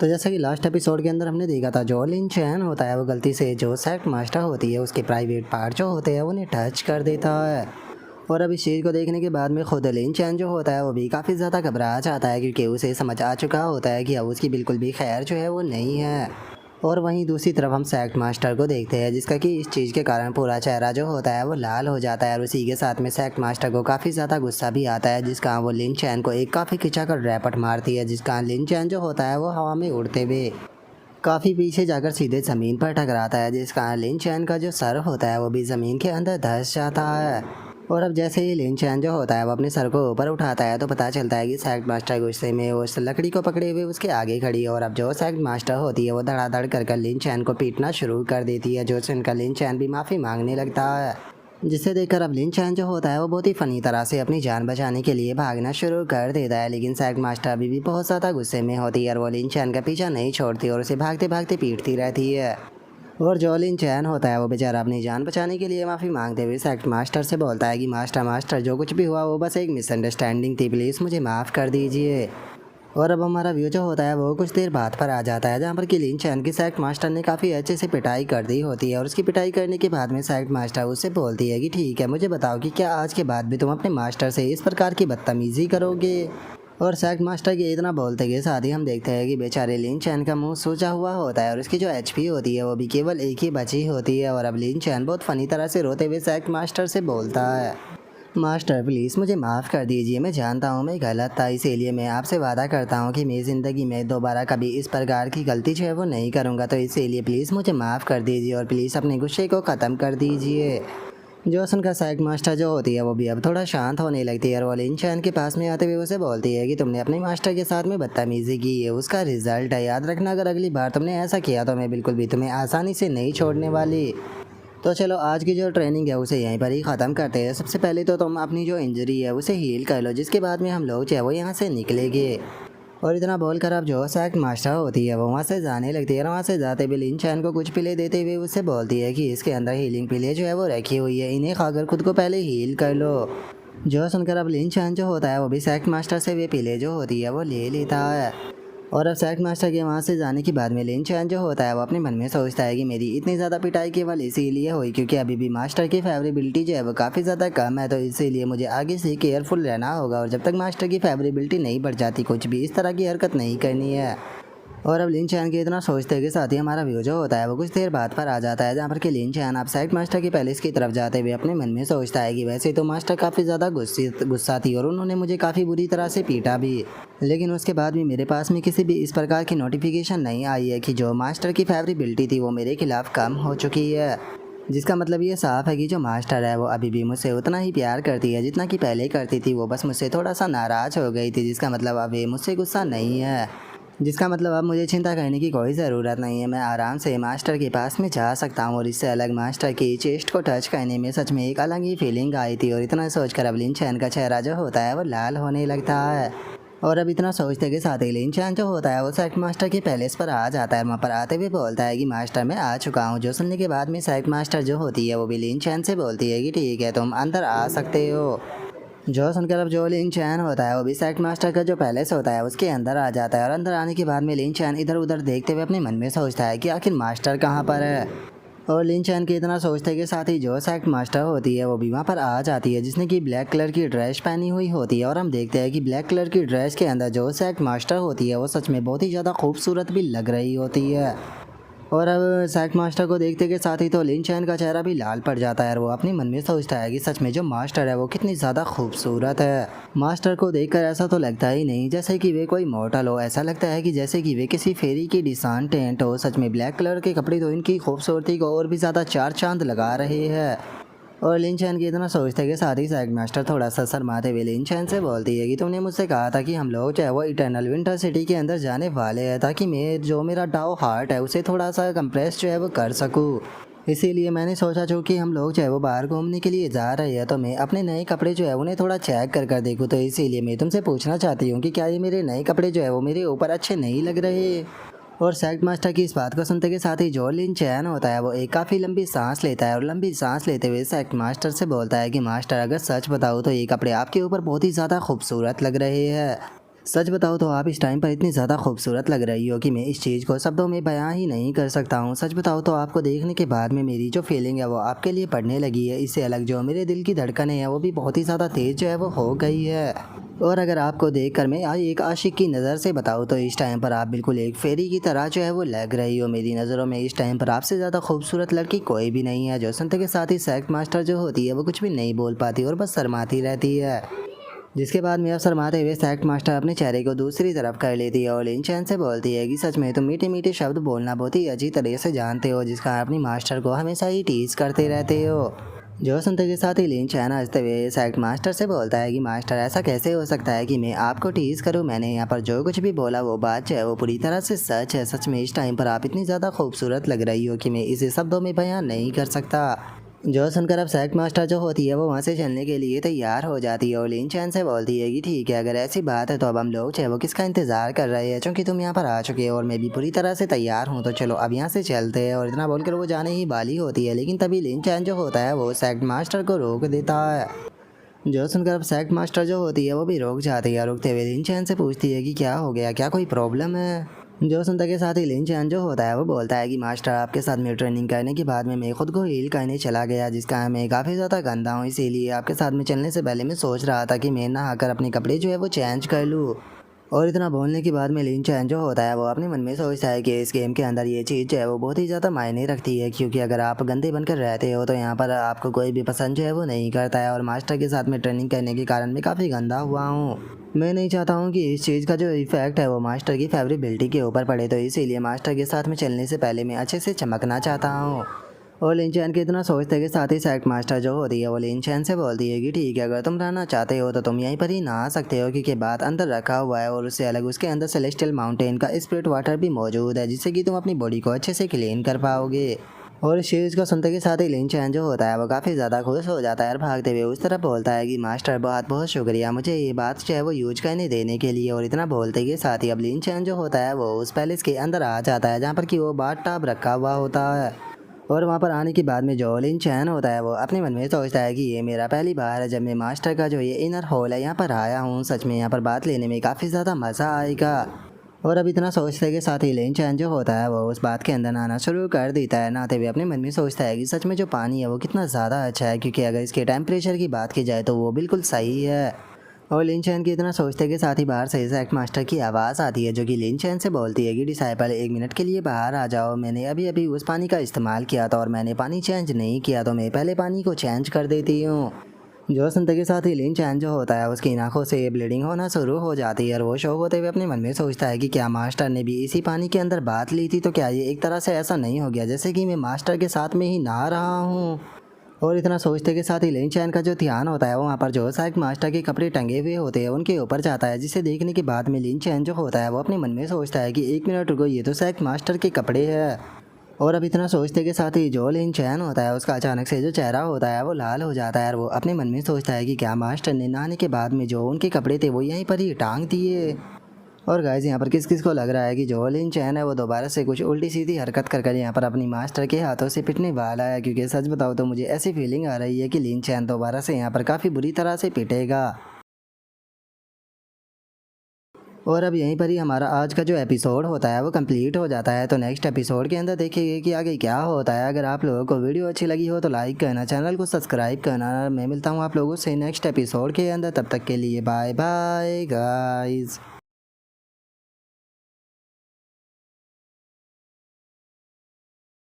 तो जैसा कि लास्ट एपिसोड के अंदर हमने देखा था, जो लिन चैन होता है वो गलती से जो सेक्ट मास्टर होती है उसके प्राइवेट पार्ट जो होते हैं उन्हें टच कर देता है। और अब इस चीज़ को देखने के बाद में खुद लिन चैन जो होता है वो भी काफ़ी ज़्यादा घबरा जाता है, क्योंकि उसे समझ आ चुका होता है कि अब उसकी बिल्कुल भी खैर जो है वो नहीं है। और वहीं दूसरी तरफ हम सेक्ट मास्टर को देखते हैं, जिसका कि इस चीज़ के कारण पूरा चेहरा जो होता है वो लाल हो जाता है। और उसी के साथ में सेक्ट मास्टर को काफ़ी ज़्यादा गुस्सा भी आता है, जिसका वो लिन चैन को एक काफ़ी खिंचा कर रैपट मारती है, जिसका लिन चैन जो होता है वो हवा में उड़ते हुए काफ़ी पीछे जाकर सीधे ज़मीन पर टकराता है, जिसका लिन चैन का जो सर होता है वो भी ज़मीन के अंदर धंस जाता है। और अब जैसे ही लिन चैन जो होता है वो अपने सर को ऊपर उठाता है तो पता चलता है कि सेक्ट मास्टर गुस्से में उस लकड़ी को पकड़े हुए उसके आगे खड़ी है। और अब जो सेक्ट मास्टर होती है वो धड़ाधड़ कर लिन चैन को पीटना शुरू कर देती है, जो सुनकर लिन चैन भी माफ़ी मांगने लगता है। जिसे देखकर अब लिन चैन जो होता है वो बहुत ही फनी तरह से अपनी जान बचाने के लिए भागना शुरू कर देता है, लेकिन सेक्ट मास्टर अभी भी बहुत ज़्यादा गुस्से में होती है और वो लिन चैन का पीछा नहीं छोड़ती और उसे भागते भागते पीटती रहती है। और जो लिन चैन होता है वो बेचारा अपनी जान बचाने के लिए माफ़ी मांगते हुए सेक्ट मास्टर से बोलता है कि मास्टर जो कुछ भी हुआ वो बस एक मिसअंडरस्टैंडिंग थी, प्लीज़ मुझे माफ़ कर दीजिए। और अब हमारा व्यू जो होता है वो कुछ देर बाद पर आ जाता है, जहाँ पर कि लिन चैन की सेक्ट मास्टर ने काफ़ी अच्छे से पिटाई कर दी होती है। और उसकी पिटाई करने के बाद में सेक्ट मास्टर उससे बोलती है कि ठीक है, मुझे बताओ कि क्या आज के बाद भी तुम अपने मास्टर से इस प्रकार की बदतमीज़ी करोगे। और सेक्ट मास्टर के इतना बोलते के साथ ही हम देखते हैं कि बेचारे लिन चैन का मुंह सूजा हुआ होता है और उसकी जो एचपी होती है वो भी केवल एक ही बची होती है। और अब लिन चैन बहुत फनी तरह से रोते हुए सेक्ट मास्टर से बोलता है, मास्टर प्लीज़ मुझे माफ़ कर दीजिए, मैं जानता हूँ मैं गलत था, इसीलिए मैं आपसे वादा करता हूँ कि मेरी ज़िंदगी में दोबारा कभी इस प्रकार की गलती जो है वो नहीं करूँगा। तो इसीलिए प्लीज़ मुझे माफ़ कर दीजिए और प्लीज़ अपने गुस्से को ख़त्म कर दीजिए। जो सुनकर सेक्ट मास्टर जो होती है वो भी अब थोड़ा शांत होने लगती है और वो लिन चैन के पास में आते हुए उसे बोलती है कि तुमने अपने मास्टर के साथ में बदतमीज़ी की है, उसका रिजल्ट है, याद रखना अगर अगली बार तुमने ऐसा किया तो मैं बिल्कुल भी तुम्हें आसानी से नहीं छोड़ने वाली। तो चलो आज की जो ट्रेनिंग है उसे यहीं पर ही ख़त्म करते हैं। सबसे पहले तो तुम अपनी जो इंजरी है उसे हील कर लो, जिसके बाद में हम लोग जो है वो यहाँ से निकलेंगे। और इतना बोलकर अब जो सेक्ट मास्टर होती है वो वहाँ से जाने लगती है और वहाँ से जाते हुए लिन चैन को कुछ पिले देते हुए उससे बोलती है कि इसके अंदर हीलिंग पिले जो है वो रखी हुई है, इन्हें खाकर खुद को पहले हील कर लो। जो सुनकर अब लिन चैन जो होता है वो भी सेक्ट मास्टर से वे पिले जो होती है वो ले लेता है। और अब सेक्ट मास्टर के वहाँ से जाने के बाद में लिन चैन जो होता है वो अपने मन में सोचता है कि मेरी इतनी ज़्यादा पिटाई केवल इसीलिए हुई क्योंकि अभी भी मास्टर की फेवरेबिलिटी जो है वो काफ़ी ज़्यादा कम है, तो इसीलिए मुझे आगे से केयरफुल रहना होगा और जब तक मास्टर की फेवरेबिलिटी नहीं बढ़ जाती कुछ भी इस तरह की हरकत नहीं करनी है। और अब लिन चैन के इतना सोचते के साथ ही हमारा व्यू जो होता है वो कुछ देर बाद पर आ जाता है, जहाँ पर कि लिन चैन अब सेक्ट मास्टर के पैलेस की तरफ जाते हुए अपने मन में सोचता है कि वैसे तो मास्टर काफ़ी ज़्यादा गुस्सा थी और उन्होंने मुझे काफ़ी बुरी तरह से पीटा भी, लेकिन उसके बाद भी मेरे पास में किसी भी इस प्रकार की नोटिफिकेशन नहीं आई है कि जो मास्टर की फेवरेबिलिटी थी वो मेरे खिलाफ कम हो चुकी है। जिसका मतलब ये साफ है कि जो मास्टर है वो अभी भी मुझसे उतना ही प्यार करती है जितना कि पहले करती थी, वो बस मुझसे थोड़ा सा नाराज़ हो गई थी, जिसका मतलब अब ये मुझसे गुस्सा नहीं है। जिसका मतलब अब मुझे चिंता करने की कोई ज़रूरत नहीं है, मैं आराम से मास्टर के पास में जा सकता हूँ। और इससे अलग मास्टर की चेस्ट को टच करने में सच में एक अलग ही फीलिंग आई थी। और इतना सोचकर अब लिन चैन का चेहरा जो होता है वो लाल होने लगता है। और अब इतना सोचते के साथ ही लिन चैन जो होता है वो सेक्ट मास्टर के पैलेस पर आ जाता है। वहाँ पर आते हुए बोलता है कि मास्टर मैं आ चुका हूँ। जो सुनने के बाद में सेक्ट मास्टर जो होती है वो भी लिन चैन से बोलती है कि ठीक है तुम अंदर आ सकते हो। जो सुनकर अब जो लिन चैन होता है वो भी सेक्ट मास्टर का जो पैलेस होता है उसके अंदर आ जाता है। और अंदर आने के बाद में लिन चैन इधर उधर देखते हुए अपने मन में सोचता है कि आखिर मास्टर कहाँ पर है। और लिन चैन के इतना सोचते के साथ ही जो सेक्ट मास्टर होती है वो भी वहाँ पर आ जाती है, जिसने कि ब्लैक कलर की ड्रेस पहनी हुई होती है। और हम देखते हैं कि ब्लैक कलर की ड्रेस के अंदर जो सेक्ट मास्टर होती है वो सच में बहुत ही ज़्यादा खूबसूरत भी लग रही होती है। और अब सेक्ट मास्टर को देखते के साथ ही तो लिन चैन का चेहरा भी लाल पड़ जाता है और वो अपने मन में सोचता है कि सच में जो मास्टर है वो कितनी ज़्यादा खूबसूरत है। मास्टर को देखकर ऐसा तो लगता ही नहीं जैसे कि वे कोई मॉडल हो, ऐसा लगता है कि जैसे कि वे किसी फेरी की डिसांटेंट हो। सच में ब्लैक कलर के कपड़े तो इनकी खूबसूरती को और भी ज़्यादा चार चांद लगा रहे हैं। और लिन चैन की इतना सोचते के साथ ही सेक्ट मास्टर थोड़ा सा शर्माते हुए लिन चैन से बोलती है कि तुमने मुझसे कहा था कि हम लोग जो है वो इटर्नल विंटर सिटी के अंदर जाने वाले हैं, ताकि मैं जो मेरा डाउ हार्ट है उसे थोड़ा सा कंप्रेस जो है वो कर सकूँ। इसीलिए मैंने सोचा जो कि हम लोग जो है वो बाहर घूमने के लिए जा रहे हैं तो मैं अपने नए कपड़े जो है उन्हें थोड़ा चेक कर देखूँ। तो इसीलिए मैं तुमसे पूछना चाहती हूँ कि क्या ये मेरे नए कपड़े जो है वो मेरे ऊपर अच्छे नहीं लग रहे। और सेक्ट मास्टर की इस बात को सुनते के साथ ही जो लिन चैन होता है वो एक काफ़ी लंबी सांस लेता है और लंबी सांस लेते हुए सेक्ट मास्टर से बोलता है कि मास्टर अगर सच बताऊँ तो ये कपड़े आपके ऊपर बहुत ही ज़्यादा खूबसूरत लग रहे हैं। सच बताओ तो आप इस टाइम पर इतनी ज़्यादा खूबसूरत लग रही हो कि मैं इस चीज़ को शब्दों में बयां ही नहीं कर सकता हूँ। सच बताओ तो आपको देखने के बाद में मेरी जो फीलिंग है वो आपके लिए बढ़ने लगी है। इससे अलग जो मेरे दिल की धड़कनें हैं वो भी बहुत ही ज़्यादा तेज़ जो है वो हो गई है। और अगर आपको देखकर मैं एक आशिक की नज़र से बताऊँ तो इस टाइम पर आप बिल्कुल एक फेरी की तरह जो है वो लग रही हो। मेरी नज़रों में इस टाइम पर आपसे ज़्यादा खूबसूरत लड़की कोई भी नहीं है। जो सुनते के साथ ही सेक्ट मास्टर जो होती है वो कुछ भी नहीं बोल पाती और बस शर्माती रहती है। जिसके बाद में अब शर्माते हुए सेक्ट मास्टर अपने चेहरे को दूसरी तरफ कर लेती है और लिन चैन से बोलती है कि सच में तुम मीठे मीठे शब्द बोलना बहुत ही अच्छी तरह से जानते हो, जिसका अपनी मास्टर को हमेशा ही टीज करते रहते हो। जो सुनते के साथ ही लिन चैन हंसते हुए सेक्ट मास्टर से बोलता है कि मास्टर ऐसा कैसे हो सकता है कि मैं आपको टीज करूं। मैंने यहाँ पर जो कुछ भी बोला वो बात जो है वो पूरी तरह से सच है। सच में इस टाइम पर आप इतनी ज़्यादा खूबसूरत लग रही हो कि मैं इसे शब्दों में बयान नहीं कर सकता। जो सुनकर अब सेक्ट मास्टर जो होती है वो वहाँ से चलने के लिए तैयार हो जाती है और लिन चैन से बोलती है कि ठीक है, अगर ऐसी बात है तो अब हम लोग जो है वो किसका इंतज़ार कर रहे हैं, क्योंकि तुम यहाँ पर आ चुके हो और मैं भी पूरी तरह से तैयार हूँ, तो चलो अब यहाँ से चलते हैं। और इतना बोलकर वो जाने ही वाली होती है, लेकिन तभी लिन चैन जो होता है वो सेक्ट मास्टर को रोक देता है। जो सुनकर अब सेक्ट मास्टर जो होती है वो भी रुक जाती है। रुकते हुए लिन चैन से पूछती है कि क्या हो गया, क्या कोई प्रॉब्लम है। जो सुनता के साथ ही लिन चैन जो होता है वो बोलता है कि मास्टर आपके साथ में ट्रेनिंग करने के बाद में मैं खुद को हील करने चला गया, जिसका मैं काफ़ी ज़्यादा गंदा हूँ। इसीलिए आपके साथ में चलने से पहले मैं सोच रहा था कि मैं नहाकर अपने कपड़े जो है वो चेंज कर लूँ। और इतना बोलने के बाद में लिन चैन जो होता है वो अपने मन में सोचता है कि इस गेम के अंदर ये चीज़ जो है वो बहुत ही ज़्यादा मायने रखती है, क्योंकि अगर आप गंदे बनकर रहते हो तो यहाँ पर आपको कोई भी पसंद जो है वो नहीं करता है। और मास्टर के साथ में ट्रेनिंग करने के कारण मैं काफ़ी गंदा हुआ हूँ। मैं नहीं चाहता हूँ कि इस चीज़ का जो इफेक्ट है वो मास्टर की फेवरेबिलिटी के ऊपर पड़े, तो इसीलिए मास्टर के साथ में चलने से पहले मैं अच्छे से चमकना चाहता हूँ। और लिन चैन के इतना सोचते के साथ ही सेक्ट मास्टर जो होती है वो लिन चैन से बोलती है कि ठीक है, अगर तुम रहना चाहते हो तो तुम यहीं पर ही नहा सकते हो, क्योंकि बात अंदर रखा हुआ है और उससे अलग उसके अंदर सेलेस्टियल माउंटेन का स्पिरिट वाटर भी मौजूद है, जिससे कि तुम अपनी बॉडी को अच्छे से क्लीन कर पाओगे। और इस चीज़ को सुनते के साथ ही लिन चैन जो होता है वो काफ़ी ज़्यादा खुश हो जाता है और भागते हुए उस तरफ बोलता है कि मास्टर बहुत बहुत शुक्रिया मुझे ये बात जो है वो यूज करने देने के लिए। और इतना बोलते के साथ ही अब लिन चैन जो होता है वो उस पैलेस के अंदर आ जाता है जहाँ पर कि वो बाथ टब रखा हुआ होता है। और वहाँ पर आने के बाद में जो लिन चैन होता है वो अपने मन में सोचता है कि ये मेरा पहली बार है जब मैं मास्टर का जो ये इनर हॉल है यहाँ पर आया हूँ। सच में यहाँ पर बात लेने में काफ़ी ज़्यादा मज़ा आएगा। और अब इतना सोचते के साथ ही लिन चैन जो होता है वो उस बात के अंदर नहाना शुरू कर देता है। नहाते हुए अपने मन में सोचता है कि सच में जो पानी है वो कितना ज़्यादा अच्छा है, क्योंकि अगर इसके टेम्परेचर की बात की जाए तो वो बिल्कुल सही है। और लिन चैन की इतना सोचते के साथ ही बाहर से सेक्ट मास्टर की आवाज़ आती है, जो कि लिन चैन से बोलती है कि डिसाइपल 1 मिनट के लिए बाहर आ जाओ। मैंने अभी अभी उस पानी का इस्तेमाल किया था और मैंने पानी चेंज नहीं किया, तो मैं पहले पानी को चेंज कर देती हूँ। जो सुनते के साथ ही लिन चैन जो होता है उसकी आंखों से ब्लीडिंग होना शुरू हो जाती है और वो शौक होते हुए अपने मन में सोचता है कि क्या मास्टर ने भी इसी पानी के अंदर बात ली थी, तो क्या ये एक तरह से ऐसा नहीं हो गया जैसे कि मैं मास्टर के साथ में ही नहा रहा हूँ। और इतना सोचते के साथ ही लिन चैन का जो ध्यान होता है वो वहाँ पर जो सेक्ट मास्टर के कपड़े टंगे हुए होते हैं उनके ऊपर जाता है, जिसे देखने के बाद में लिन चैन जो होता है वो अपने मन में सोचता है कि 1 मिनट रुको, ये तो सेक्ट मास्टर के कपड़े हैं। और अब इतना सोचते के साथ ही जो लिन चैन होता है उसका अचानक से जो चेहरा होता है वो लाल हो जाता है और वो अपने मन में सोचता है कि क्या मास्टर ने नहाने के बाद में जो उनके कपड़े थे वो यहीं पर ही टांग दिए। और गाइस यहाँ पर किस किस को लग रहा है कि जो लिन चैन है वो दोबारा से कुछ उल्टी सीधी हरकत कर कर यहाँ पर अपनी मास्टर के हाथों से पिटने वाला है, क्योंकि सच बताओ तो मुझे ऐसी फीलिंग आ रही है कि लिन चैन दोबारा से यहाँ पर काफ़ी बुरी तरह से पिटेगा। और अब यहीं पर ही हमारा आज का जो एपिसोड होता है वो कंप्लीट हो जाता है। तो नेक्स्ट एपिसोड के अंदर देखेंगे कि आगे क्या होता है। अगर आप लोगों को वीडियो अच्छी लगी हो तो लाइक करना, चैनल को सब्सक्राइब करना। मैं मिलता हूँ आप लोगों से नेक्स्ट एपिसोड के अंदर, तब तक के लिए बाय बाय गाइस।